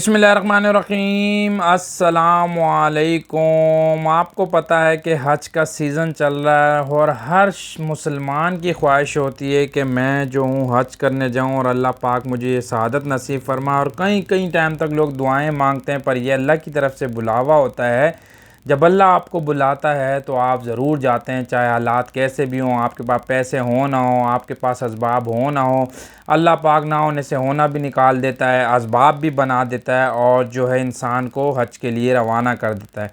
बिस्मिल्लाहिर्रहमानिर्रहीम अस्सलामुअलैकुम। आपको पता है कि हज का सीज़न चल रहा है और हर मुसलमान की ख्वाहिश होती है कि मैं जो हूँ हज करने जाऊँ और अल्लाह पाक मुझे ये सआदत नसीब फरमा। और कई कई टाइम तक लोग दुआएं मांगते हैं, पर यह अल्लाह की तरफ से बुलावा होता है। जब अल्लाह आपको बुलाता है तो आप ज़रूर जाते हैं, चाहे हालात कैसे भी हों, आपके पास पैसे हो ना हो, आपके पास असबाब हो ना हो। अल्लाह पाक ना होने से होना भी निकाल देता है, असबाब भी बना देता है और जो है इंसान को हज के लिए रवाना कर देता है।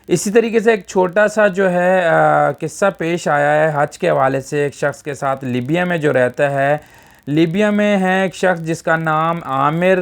इसी तरीके से एक छोटा सा जो है किस्सा पेश आया है हज के हवाले से। एक शख्स के साथ लीबिया में जो रहता है, लीबिया में है एक शख्स जिसका नाम आमिर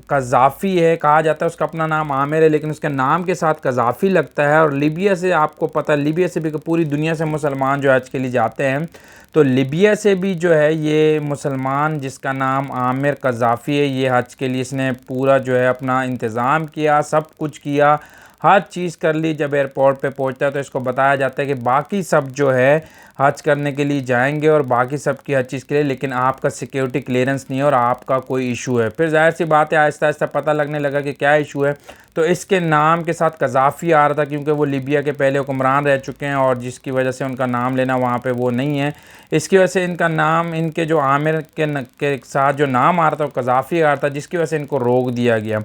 कज़ाफ़ी है। कहा जाता है उसका अपना नाम आमिर है, लेकिन उसके नाम के साथ कज़ाफ़ी लगता है। और लीबिया से आपको पता है, लीबिया से भी पूरी दुनिया से मुसलमान जो हज के लिए जाते हैं, तो लीबिया से भी जो है ये मुसलमान जिसका नाम आमिर कज़ाफ़ी है, ये हज के लिए इसने पूरा जो है अपना इंतज़ाम किया, सब कुछ किया, हर चीज़ कर ली। जब एयरपोर्ट पे पहुंचता है तो इसको बताया जाता है कि बाकी सब जो है हज करने के लिए जाएंगे और बाकी सब की हर चीज़ के लिए, लेकिन आपका सिक्योरिटी क्लियरेंस नहीं है और आपका कोई इशू है। फिर जाहिर सी बात है आहिस्ता आहिस्ता पता लगने लगा कि क्या इशू है। तो इसके नाम के साथ कज़ाफ़ी आ रहा था, क्योंकि वो लीबिया के पहले हुक्मरान रह चुके हैं और जिसकी वजह से उनका नाम लेना वहाँ पे वो नहीं है। इसकी वजह से इनका नाम, इनके जो आमिर के साथ जो नाम आ रहा था वो कज़ाफ़ी आ रहा था, जिसकी वजह से इनको रोक दिया गया।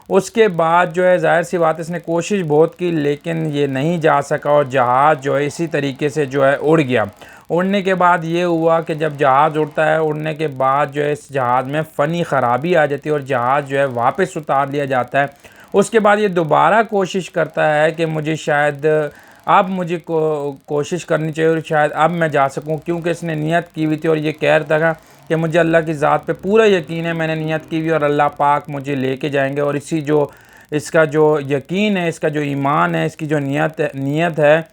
उसके बाद जो है ज़ाहिर सी बात, इसने कोशिश बहुत की लेकिन ये नहीं जा सका और जहाज़ जो है इसी तरीके से जो है उड़ गया। उड़ने के बाद ये हुआ कि जब जहाज़ उड़ता है, उड़ने के बाद जो है इस जहाज़ में फ़नी ख़राबी आ जाती है और जहाज़ जो है वापस उतार लिया जाता है। उसके बाद ये दोबारा कोशिश करता है कि मुझे शायद अब मुझे कोशिश करनी चाहिए और शायद अब मैं जा सकूं, क्योंकि इसने नियत की हुई थी और ये कह रहा था कि मुझे अल्लाह की ज़ात पे पूरा यकीन है, मैंने नियत की हुई और अल्लाह पाक मुझे लेके जाएंगे। और इसी जो इसका जो यकीन है, इसका जो ईमान है, इसकी जो नियत है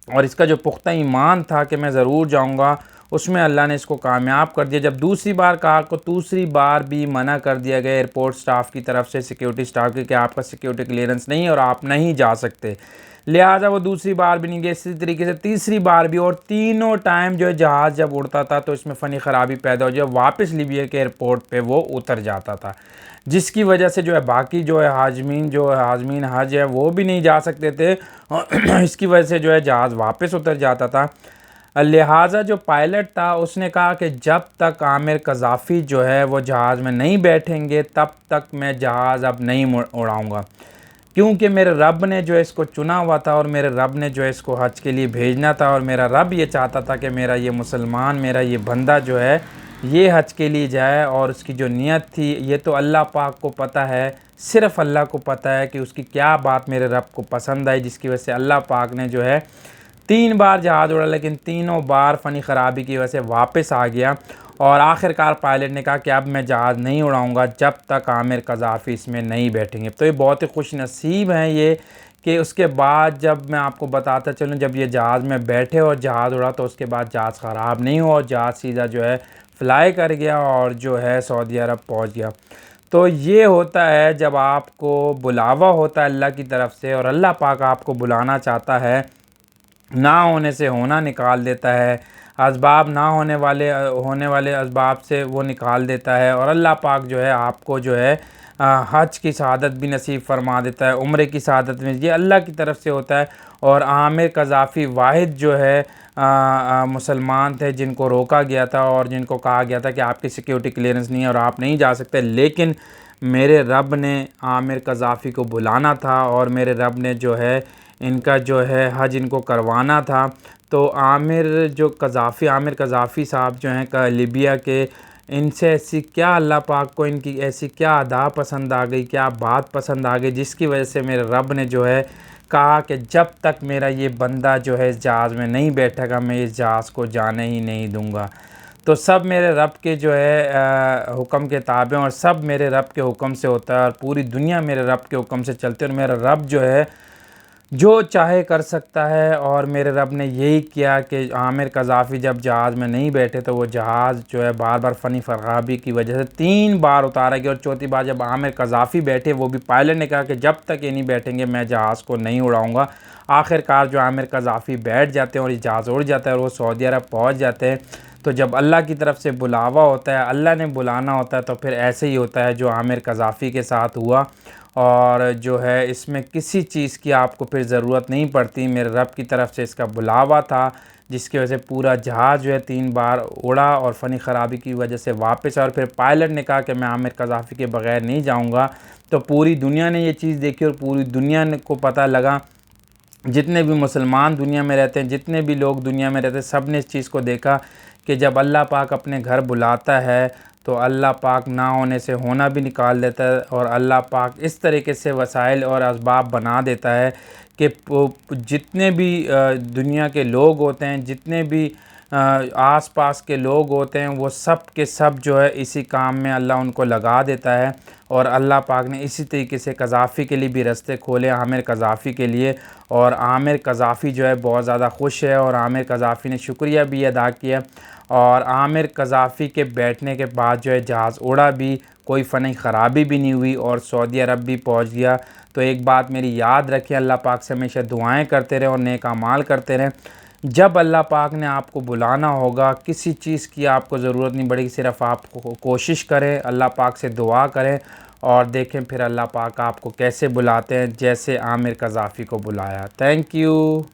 और इसका जो पुख्ता ईमान था कि मैं ज़रूर जाऊंगा, उसमें अल्लाह ने इसको कामयाब कर दिया। जब दूसरी बार कहा को दूसरी बार भी मना कर दिया गया एयरपोर्ट स्टाफ की तरफ से, सिक्योरिटी स्टाफ की, कि आपका सिक्योरिटी क्लियरेंस नहीं है और आप नहीं जा सकते। लिहाजा वो दूसरी बार भी नहीं गए। इसी तरीके से तीसरी बार भी, और तीनों टाइम जो है जहाज़ जब उड़ता था तो इसमें फ़नी ख़राबी पैदा हो जाए, वापस लीबिया के एयरपोर्ट पे वो उतर जाता था, जिसकी वजह से जो है बाकी जो है हाजमीन हज है वो भी नहीं जा सकते थे। इसकी वजह से जो है जहाज़ वापस उतर जाता था। लिहाजा जो पायलट था उसने कहा कि जब तक आमिर कज़ाफ़ी जो है वो जहाज़ में नहीं बैठेंगे तब तक मैं जहाज़ अब नहीं उड़ाऊँगा, क्योंकि मेरे रब ने जो है इसको चुना हुआ था और मेरे रब ने जो है इसको हज के लिए भेजना था। और मेरा रब ये चाहता था कि मेरा ये मुसलमान, मेरा ये बंदा जो है ये हज के लिए जाए। और उसकी जो नियत थी ये तो अल्लाह पाक को पता है, सिर्फ़ अल्लाह को पता है कि उसकी क्या बात मेरे रब को पसंद आई, जिसकी वजह से अल्लाह पाक ने जो है 3 बार जहाज़ उड़ा, लेकिन तीनों बार फ़नी ख़राबी की वजह से वापस आ गया। और आखिरकार पायलट ने कहा कि अब मैं जहाज़ नहीं उड़ाऊंगा जब तक आमिर कज़ाफ़ी इसमें नहीं बैठेंगे। तो ये बहुत ही खुश नसीब हैं ये कि उसके बाद जब मैं आपको बताता चलूँ, जब ये जहाज़ में बैठे और जहाज़ उड़ा तो उसके बाद जहाज़ ख़राब नहीं हुआ और जहाज़ सीधा जो है फ़्लाई कर गया और जो है सऊदी अरब पहुँच गया। तो ये होता है जब आपको बुलावा होता है अल्लाह की तरफ से और अल्लाह पाक आपको बुलाना चाहता है, ना होने से होना निकाल देता है, असबाब ना होने वाले असबाब से वो निकाल देता है। और अल्लाह पाक जो है आपको जो है हज की शहादत भी नसीब फरमा देता है, उम्रे की शहादत में, ये अल्लाह की तरफ से होता है। और आमिर कज़ाफ़ी वाहिद जो है मुसलमान थे जिनको रोका गया था और जिनको कहा गया था कि आपकी सिक्योरिटी क्लियरेंस नहीं है और आप नहीं जा सकते, लेकिन मेरे रब ने आमिर कज़ाफ़ी को बुलाना था और मेरे रब ने जो है इनका जो है हज इनको करवाना था। तो आमिर कज़ाफ़ी साहब जो हैं लीबिया के, इनसे ऐसी क्या अल्लाह पाक को इनकी ऐसी क्या अदा पसंद आ गई, क्या बात पसंद आ गई, जिसकी वजह से मेरे रब ने जो है कहा कि जब तक मेरा ये बंदा जो है इस जहाज़ में नहीं बैठेगा मैं इस जहाज़ को जाने ही नहीं दूँगा। तो सब मेरे रब के जो है हुक्म के ताबे हैं और सब मेरे रब के हुक्म से होता है और पूरी दुनिया मेरे रब के हुक्म से चलती है। और मेरा रब जो है जो चाहे कर सकता है। और मेरे रब ने यही किया कि आमिर कज़ाफ़ी जब जहाज़ में नहीं बैठे तो वो जहाज़ जो है बार बार फ़नी ख़राबी की वजह से 3 बार उतारा गया। और चौथी बार जब आमिर कज़ाफ़ी बैठे, वो भी पायलट ने कहा कि जब तक ये नहीं बैठेंगे मैं जहाज़ को नहीं उड़ाऊँगा। आखिरकार जो आमिर कज़ाफ़ी बैठ जाते हैं और ये जहाज़ उड़ जाता है और वो सऊदी अरब पहुँच जाते हैं। तो जब अल्लाह की तरफ से बुलावा होता है, अल्लाह ने बुलाना होता है, तो फिर ऐसे ही होता है जो आमिर क़ज़ाफ़ी के साथ हुआ। और जो है इसमें किसी चीज़ की आपको फिर ज़रूरत नहीं पड़ती, मेरे रब की तरफ से इसका बुलावा था, जिसकी वजह से पूरा जहाज़ जो है 3 बार उड़ा और फ़नी ख़राबी की वजह से वापस। और फिर पायलट ने कहा कि मैं आमिर क़ज़ाफ़ी के बग़ैर नहीं जाऊँगा। तो पूरी दुनिया ने ये चीज़ देखी और पूरी दुनिया को पता लगा, जितने भी मुसलमान दुनिया में रहते हैं, जितने भी लोग दुनिया में रहते हैं, सब ने इस चीज़ को देखा कि जब अल्लाह पाक अपने घर बुलाता है तो अल्लाह पाक ना होने से होना भी निकाल देता है। और अल्लाह पाक इस तरीके से वसाइल और असबाब बना देता है कि जितने भी दुनिया के लोग होते हैं, जितने भी आस पास के लोग होते हैं, वो सब के सब जो है इसी काम में अल्लाह उनको लगा देता है। और अल्लाह पाक ने इसी तरीके से क़ज़ाफ़ी के लिए भी रास्ते खोले, आमिर क़ज़ाफ़ी के लिए। और आमिर क़ज़ाफ़ी जो है बहुत ज़्यादा खुश है और आमिर क़ज़ाफ़ी ने शुक्रिया भी अदा किया। और आमिर क़ज़ाफ़ी के बैठने के बाद जो है जहाज़ उड़ा भी, कोई फ़नी ख़राबी भी नहीं हुई और सऊदी अरब भी पहुंच गया। तो एक बात मेरी याद रखें, अल्लाह पाक से हमेशा दुआएं करते रहें और नेक अमाल करते रहें। जब अल्लाह पाक ने आपको बुलाना होगा, किसी चीज़ की आपको ज़रूरत नहीं पड़ेगी, सिर्फ़ आप कोशिश करें, अल्लाह पाक से दुआ करें और देखें फिर अल्लाह पाक आपको कैसे बुलाते हैं, जैसे आमिर क़ज़ाफ़ी को बुलाया। Thank you.